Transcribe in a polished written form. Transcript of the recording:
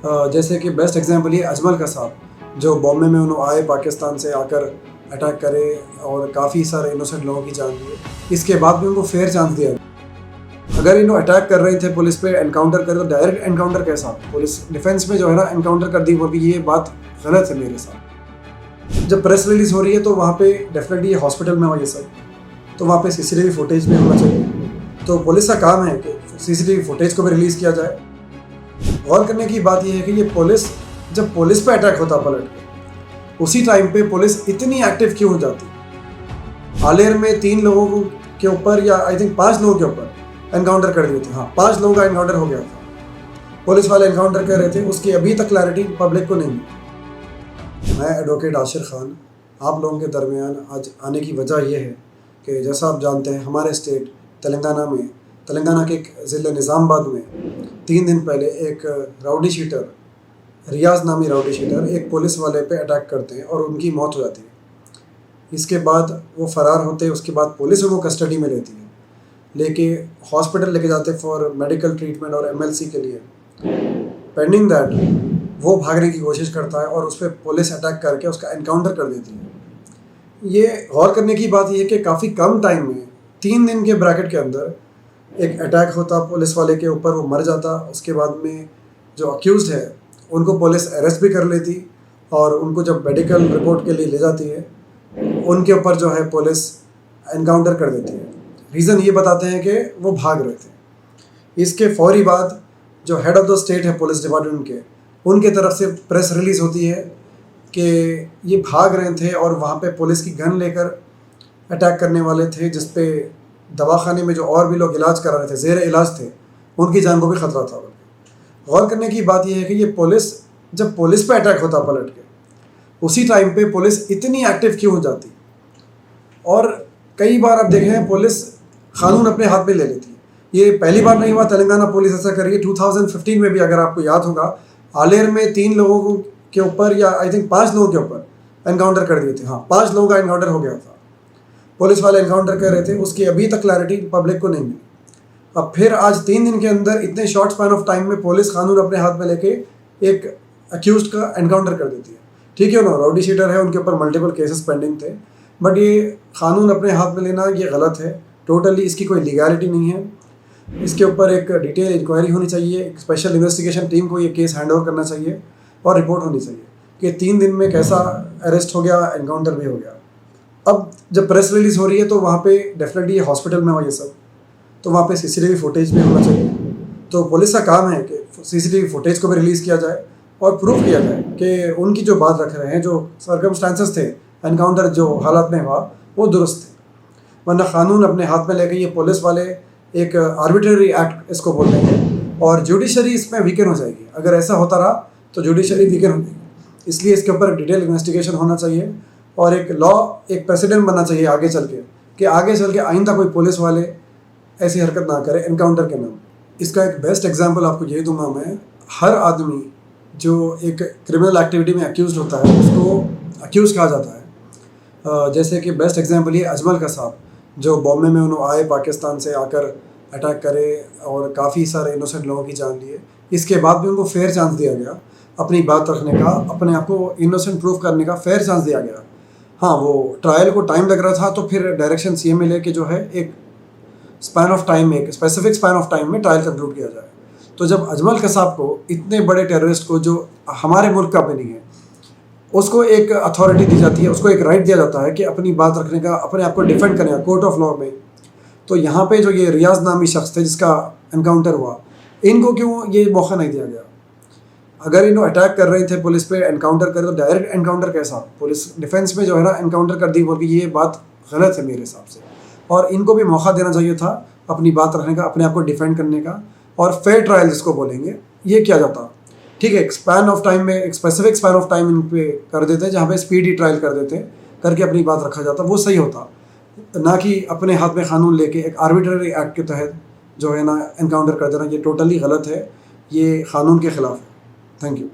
जैसे कि best example ये अजमल कसाब जो बॉम्बे में उन्होंने आए पाकिस्तान से आकर अटैक करे और काफ़ी सारे इनोसेंट लोगों की जान लिए। इसके बाद भी उनको फेयर चांस दिया। अगर इन्होंने अटैक कर रहे थे पुलिस पे एनकाउंटर करे तो डायरेक्ट एनकाउंटर कैसा, पुलिस डिफेंस में जो है ना एनकाउंटर कर दी, वो भी ये बात गलत है मेरे साथ। जब प्रेस रिलीज हो रही है तो वहाँ पे डेफिनेटली ये हॉस्पिटल में हुआ ये सब, तो वहाँ पे सीसीटीवी फुटेज भी होना चाहिए। तो पुलिस का काम है कि सीसीटीवी फुटेज को भी रिलीज़ किया जाए। गौर करने की बात यह है कि ये पुलिस, जब पुलिस पे अटैक होता पलट के, उसी टाइम पे पुलिस इतनी एक्टिव क्यों हो जाती। आलेर में 3 लोगों के ऊपर या आई थिंक 5 लोगों के ऊपर एनकाउंटर कर दिए थे। हाँ, 5 लोगों का एनकाउंटर हो गया था, पुलिस वाले एनकाउंटर कर रहे थे, उसकी अभी तक क्लैरिटी पब्लिक को नहीं मिली। मैं एडवोकेट आशिर खान आप लोगों के दरमियान आज आने की वजह यह है कि जैसा आप जानते हैं हमारे स्टेट तेलंगाना के एक ज़िले निज़ामाबाद में 3 दिन पहले एक राउडी शीटर, रियाज नामी राउडी शीटर एक पुलिस वाले पे अटैक करते हैं और उनकी मौत हो जाती है। इसके बाद वो फ़रार होते हैं, उसके बाद पुलिस उनको कस्टडी में लेती है, लेके हॉस्पिटल लेके जाते फॉर मेडिकल ट्रीटमेंट और एमएलसी के लिए। पेंडिंग दैट वो भागने की कोशिश करता है और उस पर पुलिस अटैक करके उसका एनकाउंटर कर देती है। ये गौर करने की बात यह है कि काफ़ी कम टाइम में 3 दिन के ब्रैकेट के अंदर एक अटैक होता पुलिस वाले के ऊपर, वो मर जाता। उसके बाद में जो अक्यूज़ड है उनको पुलिस अरेस्ट भी कर लेती और उनको जब मेडिकल रिपोर्ट के लिए ले जाती है उनके ऊपर जो है पुलिस एनकाउंटर कर देती है। रीज़न ये बताते हैं कि वो भाग रहे थे। इसके फौरी बाद जो हेड ऑफ़ द स्टेट है पुलिस डिपार्टमेंट के, उनके तरफ से प्रेस रिलीज़ होती है कि ये भाग रहे थे और वहाँ पे पुलिस की गन लेकर अटैक करने वाले थे, जिस पे दवाखाने में जो और भी लोग इलाज करा रहे थे, ज़ेर इलाज थे, उनकी जान को भी ख़तरा था। गौर करने की बात यह है कि ये पुलिस, जब पुलिस पे अटैक होता पलट के, उसी टाइम पे पुलिस इतनी एक्टिव क्यों हो जाती। और कई बार आप देखें पुलिस कानून अपने हाथ में ले लेती है। ये पहली बार नहीं हुआ तेलंगाना पुलिस ऐसा कर रही है। 2015 में भी अगर आपको याद होगा, आलेर में 3 लोगों के ऊपर या आई थिंक 5 लोगों के ऊपर एनकाउंटर कर दिए थे। हाँ, 5 लोगों का एनकाउंटर हो गया था, पुलिस वाले एनकाउंटर कर रहे थे, उसकी अभी तक क्लैरिटी पब्लिक को नहीं मिली। अब फिर आज 3 दिन के अंदर इतने शॉर्ट स्पैन ऑफ टाइम में पुलिस कानून अपने हाथ में लेके एक अक्यूज्ड का एनकाउंटर कर देती है। ठीक है ना, राउडी शीटर है, उनके ऊपर मल्टीपल केसेस पेंडिंग थे, बट ये कानून अपने हाथ में लेना ये गलत है टोटली। इसकी कोई लीगैलिटी नहीं है। इसके ऊपर एक डिटेल इंक्वायरी होनी चाहिए, एक स्पेशल इन्वेस्टिगेशन टीम को ये केस हैंड ओवर करना चाहिए और रिपोर्ट होनी चाहिए कि 3 दिन में कैसा अरेस्ट हो गया, एनकाउंटर भी हो गया। अब जब प्रेस रिलीज़ हो रही है तो वहाँ पे डेफिनेटली हॉस्पिटल में हुआ ये सब, तो वहाँ पे सीसीटीवी फुटेज भी होना चाहिए। तो पुलिस का काम है कि सीसीटीवी फुटेज को भी रिलीज़ किया जाए और प्रूफ किया जाए कि उनकी जो बात रख रहे हैं, जो सर्कमस्टांसेस थे एनकाउंटर जो हालात में हुआ, वो दुरुस्त थे। वरना कानून अपने हाथ में लेके ये पुलिस वाले एक आर्बिट्ररी एक्ट इसको बोल देंगे और जुडिशरी इसमें वीकन हो जाएगी। अगर ऐसा होता रहा तो जुडिशरी वीकन हो जाएगी। इसलिए इसके ऊपर डिटेल इन्वेस्टिगेशन होना चाहिए और एक लॉ, एक प्रेसिडेंट बनना चाहिए आगे चल के, कि आगे चल के आइंदा कोई पुलिस वाले ऐसी हरकत ना करे एनकाउंटर के नाम। इसका एक बेस्ट एग्जांपल आपको यही दूंगा मैं, हर आदमी जो एक क्रिमिनल एक्टिविटी में अक्यूज़ड होता है उसको अक्यूज़ कहा जाता है। जैसे कि बेस्ट एग्जांपल ये अजमल कसाब जो बॉम्बे में उन्होंने आए पाकिस्तान से आकर अटैक करे और काफ़ी सारे इनोसेंट लोगों की जान लिए। इसके बाद भी उनको फेयर चांस दिया गया अपनी बात रखने का, अपने आप को इनोसेंट प्रूफ करने का फेयर चांस दिया गया। हाँ, वो ट्रायल को टाइम लग रहा था, तो फिर डायरेक्शन सीएम में लेके जो है एक स्पैन ऑफ टाइम में, एक स्पेसिफिक स्पैन ऑफ टाइम में ट्रायल कंक्लूड किया जाए। तो जब अजमल कसाब को, इतने बड़े टेररिस्ट को जो हमारे मुल्क का भी नहीं है, उसको एक अथॉरिटी दी जाती है, उसको एक राइट दिया जाता है कि अपनी बात रखने का, अपने आप को डिफेंड करने का कोर्ट ऑफ लॉ में, तो यहाँ पे जो ये रियाज नामी शख्स थे जिसका एनकाउंटर हुआ, इनको क्यों ये मौका नहीं दिया गया। अगर इन्होंने अटैक कर रहे थे पुलिस पे एनकाउंटर करे तो डायरेक्ट एनकाउंटर कैसा, पुलिस डिफेंस में जो है ना एनकाउंटर कर दी, बोल ये बात गलत है मेरे हिसाब से। और इनको भी मौका देना चाहिए था अपनी बात रखने का, अपने आप को डिफेंड करने का, और फेयर ट्रायल जिसको बोलेंगे ये किया जाता। ठीक है, एक स्पैन ऑफ टाइम में, एक specific span of time in पे कर देते, जहाँ पे स्पीडी ट्रायल कर देते, करके अपनी बात रखा जाता, वो सही होता, ना कि अपने हाथ में कानून लेके एक आर्बिट्ररी एक्ट के तहत जो है ना एनकाउंटर कर देना। ये टोटली गलत है, ये कानून के ख़िलाफ़ है। Thank you.